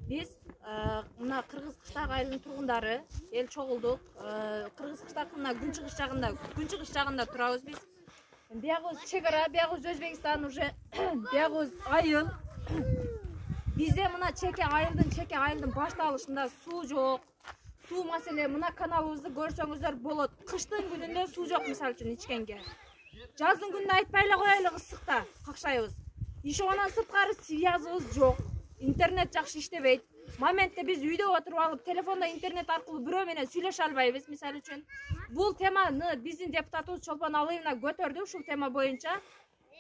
Biz mына Кыргыз Кыштак айылынын тургундары эл чогулдук. Кыргыз Кыштактын мына күнчыгыш жагында турабыз биз. Биягыбыз чегара, биягыбыз Өзбекстан уже, биягыбыз айыл. Bizde mına çeke ayıldın baştalışında su yok. Su mesele mına kanalımızı görsöңүздөр болот. Kıştın gününde su yok misal üçün içkenge. Жаздын күнүнө айтпайлы коелы ысыкта какшайбыз. Ишоонан сырткары связыбыз жок. Интернет жакшы иштебейт. Моментте биз үйдө отуруп алып, телефонда интернет аркылуу бирөө менен сүйлөшө албайбыз мисал үчүн. Бул теманы биздин депутатыбыз Чолпон Алыевна көтөрдү ушул тема боюнча.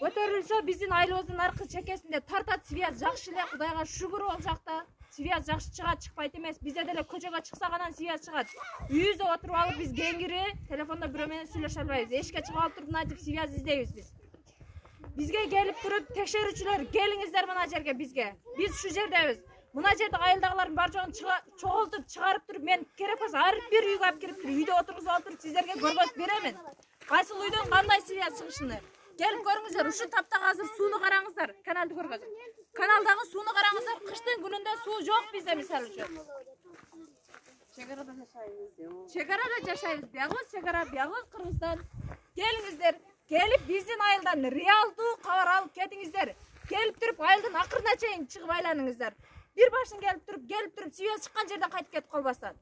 Көтөрүлсө биздин айылыбыздын аркы чекесинде тартат связь жакшы эле, Кудайга шүгүр ал жакта. Связь жакшы чыгат, чыкпайт эмес. Бизде деле көчөгө чыксак анан связь чыгат. Үйүбүздө отуруп алып биз кеңири телефондо бирөө менен сүйлөшө албайбыз. Эшикке чыгып алып туруп мына связь издейбиз биз. Бизге келип туруп текшерүүчүлөр келиңиздер мына жерге бизге. Биз ушул жердебиз. Мына жерде айылдагылардын бар жогун чогултуп чыгарып туруп мен керек болсо ар бир үйгө алып кирип туруп үйдө отургузуп алып туруп сиздерге көргөзүп беремин. Кайсыл үйдөн кандай связь чыгышын. Gelip görüңүздөр, ушул тапта азыр сууну караңыздар, каналды көргөзөм. Каналдагы сууну караңыздар, кыштын күнүндө суу жок бизде мисалы үчүн. Чегарада жашайбыз. Чегарада жашайбыз. Биягыбыз чегара, биягыбыз Кыргызстан. Келиңиздер, келип биздин айылдан реалдуу кабар алып кетиңиздер. Келип туруп айылдын акырына чейин чыгып айланыңыздар. Бир башын келип туруп, связь чыккан жерден кайтып кетип калбастан.